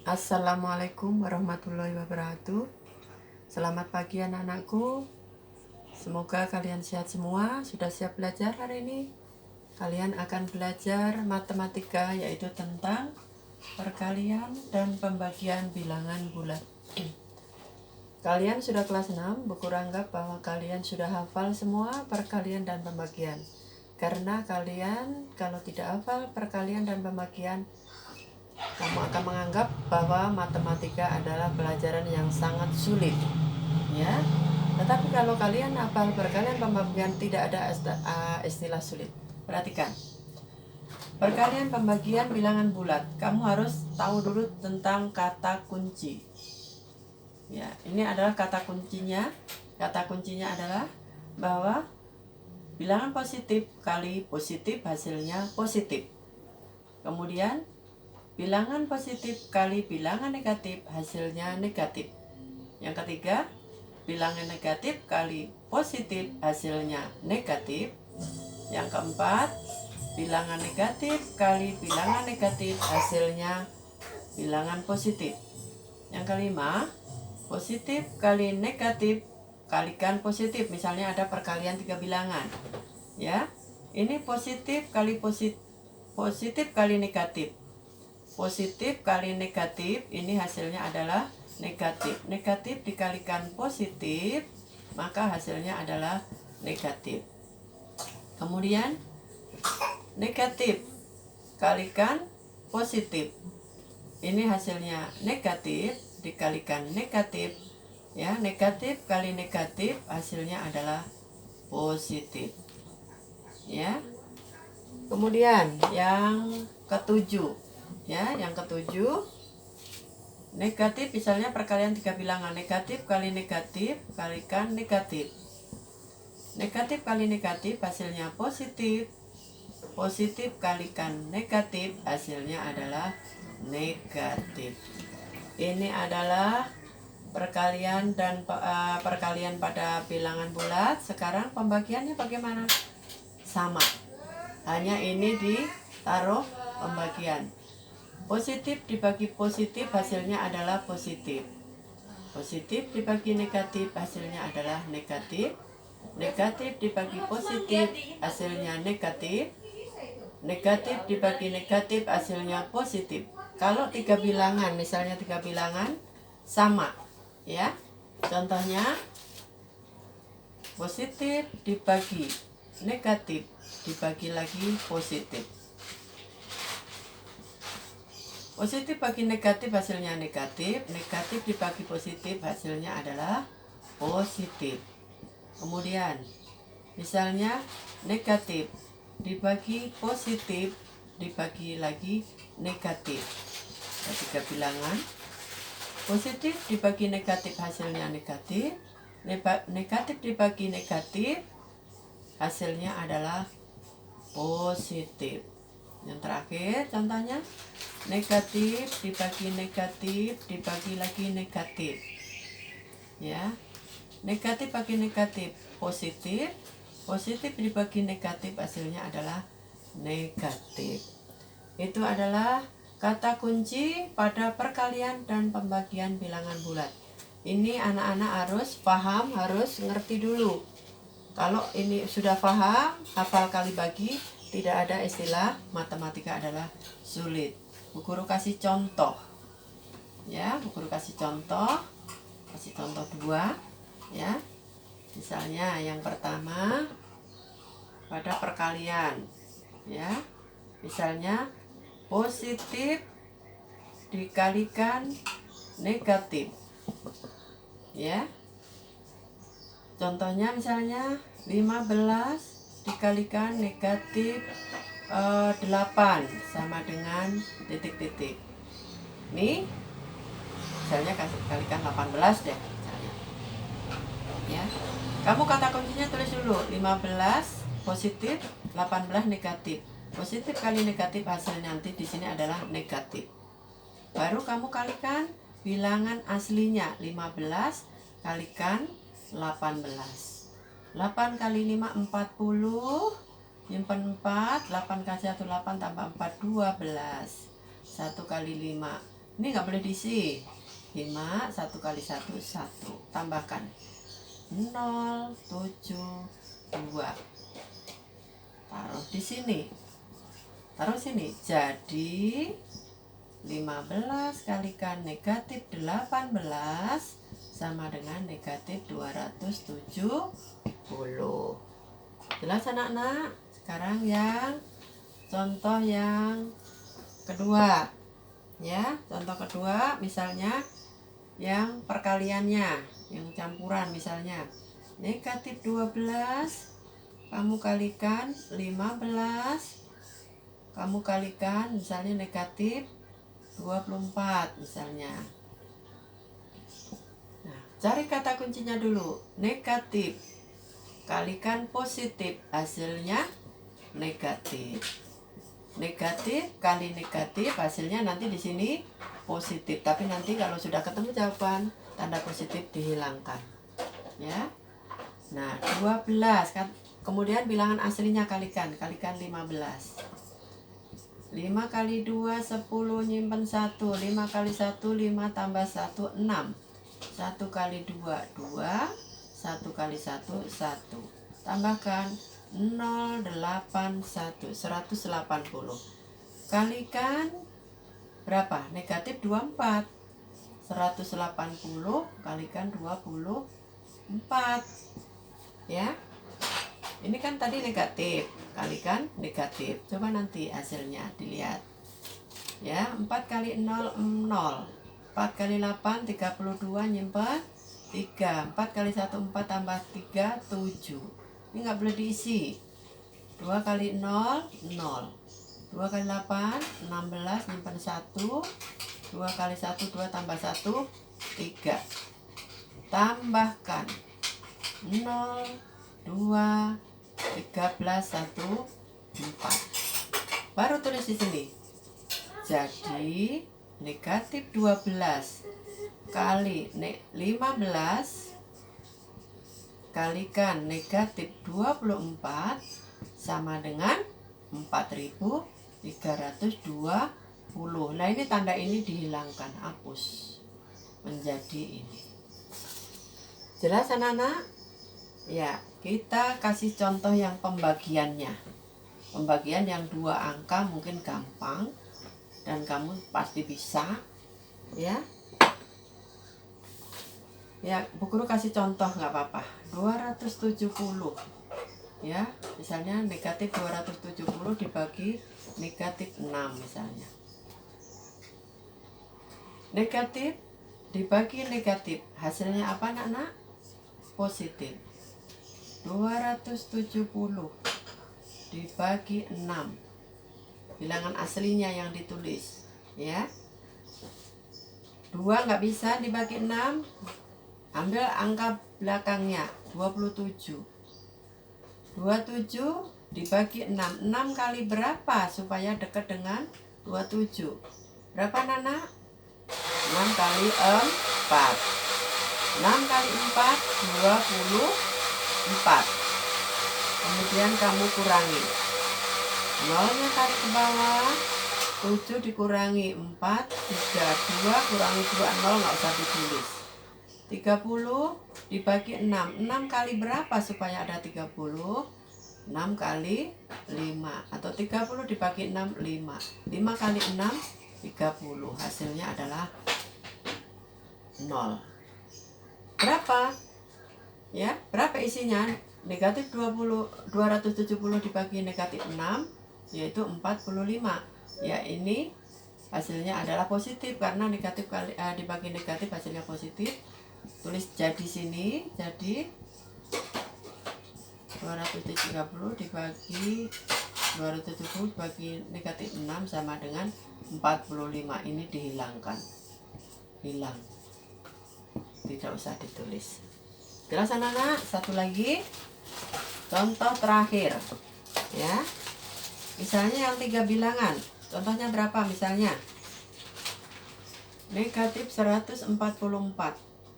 Assalamualaikum warahmatullahi wabarakatuh. Selamat pagi anak-anakku. Semoga kalian sehat semua. Sudah siap belajar hari ini? Kalian akan belajar matematika, yaitu tentang perkalian dan pembagian bilangan bulat. Kalian sudah kelas 6, buku anggap bahwa kalian sudah hafal semua perkalian dan pembagian. Karena kalian kalau tidak hafal perkalian dan pembagian, kamu akan menganggap bahwa matematika adalah pelajaran yang sangat sulit, ya. Tetapi kalau kalian hafal perkalian pembagian, tidak ada istilah sulit. Perhatikan, perkalian pembagian bilangan bulat, kamu harus tahu dulu tentang kata kunci. Ya, ini adalah kata kuncinya. Kata kuncinya adalah bahwa bilangan positif kali positif hasilnya positif. Kemudian bilangan positif kali bilangan negatif hasilnya negatif. Yang ketiga, bilangan negatif kali positif hasilnya negatif. Yang keempat, bilangan negatif kali bilangan negatif hasilnya bilangan positif. Yang kelima, positif kali negatif kalikan positif. Misalnya ada perkalian 3 bilangan, ya. Ini positif kali positif kali negatif. Positif kali negatif, ini hasilnya adalah negatif. Negatif dikalikan positif, maka hasilnya adalah negatif. Kemudian negatif kalikan positif, ini hasilnya negatif dikalikan negatif, ya. Negatif kali negatif hasilnya adalah positif, ya. Kemudian yang ketujuh, ya, yang ketujuh, negatif, misalnya perkalian 3 bilangan, negatif kali negatif kalikan negatif. Negatif kali negatif hasilnya positif. Positif kalikan negatif hasilnya adalah negatif. Ini adalah perkalian dan perkalian pada bilangan bulat. Sekarang pembagiannya bagaimana? Sama, hanya ini ditaruh pembagian. Positif dibagi positif hasilnya adalah positif. Positif dibagi negatif hasilnya adalah negatif. Negatif dibagi positif hasilnya negatif. Negatif dibagi negatif hasilnya positif. Kalau 3 bilangan, misalnya 3 bilangan sama, ya. Contohnya positif dibagi negatif dibagi lagi positif. Positif bagi negatif hasilnya negatif. Negatif dibagi positif hasilnya adalah positif. Kemudian misalnya negatif dibagi positif dibagi lagi negatif. Ada 3 bilangan. Positif dibagi negatif hasilnya negatif. Negatif dibagi negatif hasilnya adalah positif. Yang terakhir contohnya, negatif dibagi negatif dibagi lagi negatif, ya. Negatif bagi negatif positif. Positif dibagi negatif hasilnya adalah negatif. Itu adalah kata kunci pada perkalian dan pembagian bilangan bulat. Ini anak-anak harus paham, harus ngerti dulu. Kalau ini sudah paham, hafal kali bagi, tidak ada istilah matematika adalah sulit. Bu Guru kasih contoh, ya. Bu Guru kasih contoh 2, ya. Misalnya yang pertama pada perkalian, ya. Misalnya positif dikalikan negatif, ya. Contohnya misalnya 15 dikalikan negatif 8 sama dengan titik-titik. Nih, misalnya kalikan 18 deh misalnya, ya. Kamu kata kuncinya tulis dulu, 15 positif, 18 negatif. Positif kali negatif hasil nanti di sini adalah negatif. Baru kamu kalikan bilangan aslinya, 15 kalikan 18. 8 kali 5 40, nyimpen 4, 8 kali 1 8 tambah 4 12. 1 kali 5 Ini nggak boleh diisi. 5, 1 kali 1, 1. Tambahkan 0, 7, 2. Taruh di sini. Taruh sini. Jadi 15 kalikan negatif 18 sama dengan negatif 270. Jelas anak-anak? Sekarang yang contoh yang kedua. Ya, contoh kedua misalnya yang perkaliannya, yang campuran misalnya. Negatif 12 kamu kalikan 15, kamu kalikan misalnya negatif 24 misalnya. Nah, cari kata kuncinya dulu. Negatif kalikan positif, hasilnya negatif. Negatif kali negatif, hasilnya nanti di sini positif. Tapi nanti kalau sudah ketemu jawaban, tanda positif dihilangkan. Ya. Nah, 12 kan. Kemudian bilangan aslinya kalikan 15. 5 kali 2, 10, nyimpen 1. 5 kali 1, 5 tambah 1, 6. 1 kali 2, 2. 1 kali 1, 1. Tambahkan 081, 180. Kalikan berapa? Negatif 24. 180 kalikan 24. Ya. Ini kan tadi negatif, kalikan negatif. Coba nanti hasilnya dilihat. Ya, 4 kali 0, 0. 4 kali 8, 32, nyimpen 3. 4 kali 1, 4 tambah 3, 7. Ini nggak boleh diisi. 2 kali 0, 0. 2 kali 8, 16, nyimpen 1. 2 kali 1, 2 tambah 1, 3. Tambahkan 0, 2, 13, 1, 4. Baru tulis di sini. Jadi negatif 12 kali 15 kalikan negatif 24 sama dengan 4320. Nah, ini tanda ini dihilangkan, hapus menjadi ini. Jelas anak-anak? Ya, kita kasih contoh yang pembagiannya. Pembagian yang 2 angka mungkin gampang dan kamu pasti bisa. Ya. Ya, Bu Guru kasih contoh nggak apa-apa. 270. Ya, misalnya negatif 270 dibagi negatif 6 misalnya. Negatif dibagi negatif, hasilnya apa anak-anak? Positif. 270 dibagi 6. Bilangan aslinya yang ditulis, ya. 2 nggak bisa dibagi 6. Ambil angka belakangnya, 27. 27 dibagi 6. 6 kali berapa supaya dekat dengan 27? Berapa Nana? 6 kali 4. 6 kali 4, 24. Kemudian kamu kurangi. 0-nya tarik ke bawah. 7 dikurangi 4, 3, 2 kurangi 2, 0 nggak usah ditulis. 30 dibagi 6. 6 kali berapa supaya ada 30? 6 kali 5. Atau 30 dibagi 6, 5. 5 kali 6, 30. Hasilnya adalah 0. Berapa? Ya, berapa isinya? Negatif 270 dibagi negatif 6, yaitu 45. Ya, ini hasilnya adalah positif karena negatif kali dibagi negatif hasilnya positif. Tulis jadi sini, jadi 230 dibagi 270 dibagi negatif 6 sama dengan 45. Ini dihilangkan. Hilang. Tidak usah ditulis. Jelas anak-anak? Satu lagi. Contoh terakhir. Ya. Misalnya yang 3 bilangan. Contohnya berapa misalnya? Negatif 144.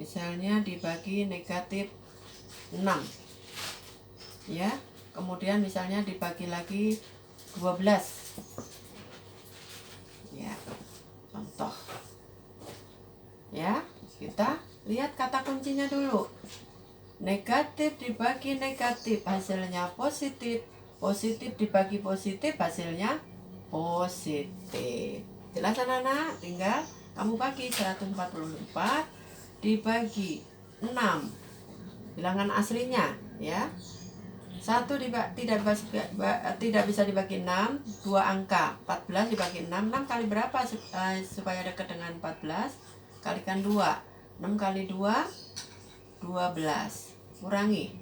Misalnya dibagi negatif 6. Ya. Kemudian misalnya dibagi lagi 12. Ya. Contoh. Ya, kita lihat kata kuncinya dulu. Negatif dibagi negatif hasilnya positif. Positif dibagi positif hasilnya positif. Jelas anak-anak? Tinggal kamu bagi 144 dibagi 6 bilangan aslinya ya. 1 tidak bisa dibagi 6, 2 angka. 14 dibagi 6, 6 kali berapa supaya dekat dengan 14? Kalikan 2. 6 kali 2 12. Kurangi.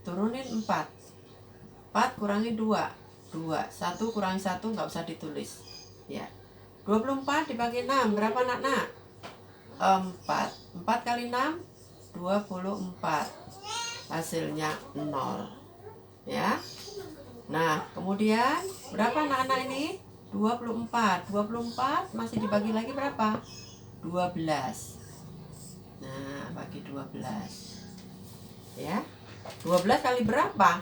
Turunin 4. 4 kurangi 2. 2. 1 kurangi 1 nggak usah ditulis. Ya. 24 dibagi 6 berapa nak? 4. 4 kali 6 24. Hasilnya 0. Ya. Nah, kemudian berapa anak-anak ini? 24. 24 masih dibagi lagi berapa? 12. Nah, bagi 12. Ya. 12 kali berapa?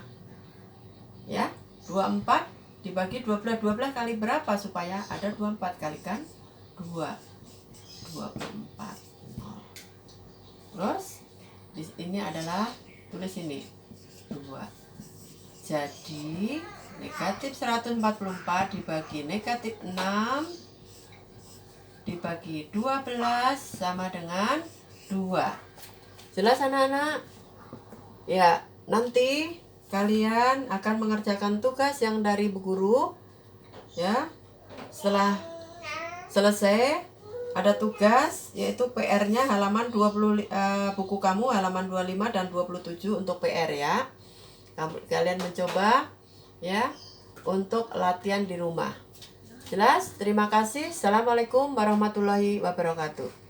Ya. 24 dibagi 12. 12 kali berapa supaya ada 24 kalikan 2. 24. Terus ini adalah tulis ini 2. Jadi negatif 144 dibagi negatif 6 dibagi 12 sama dengan 2. Jelas anak-anak? Ya, nanti kalian akan mengerjakan tugas yang dari Bu Guru. Ya. Setelah selesai ada tugas yaitu PR-nya halaman 20 buku kamu halaman 25 dan 27 untuk PR ya. Kalian mencoba ya untuk latihan di rumah. Jelas? Terima kasih. Assalamualaikum warahmatullahi wabarakatuh.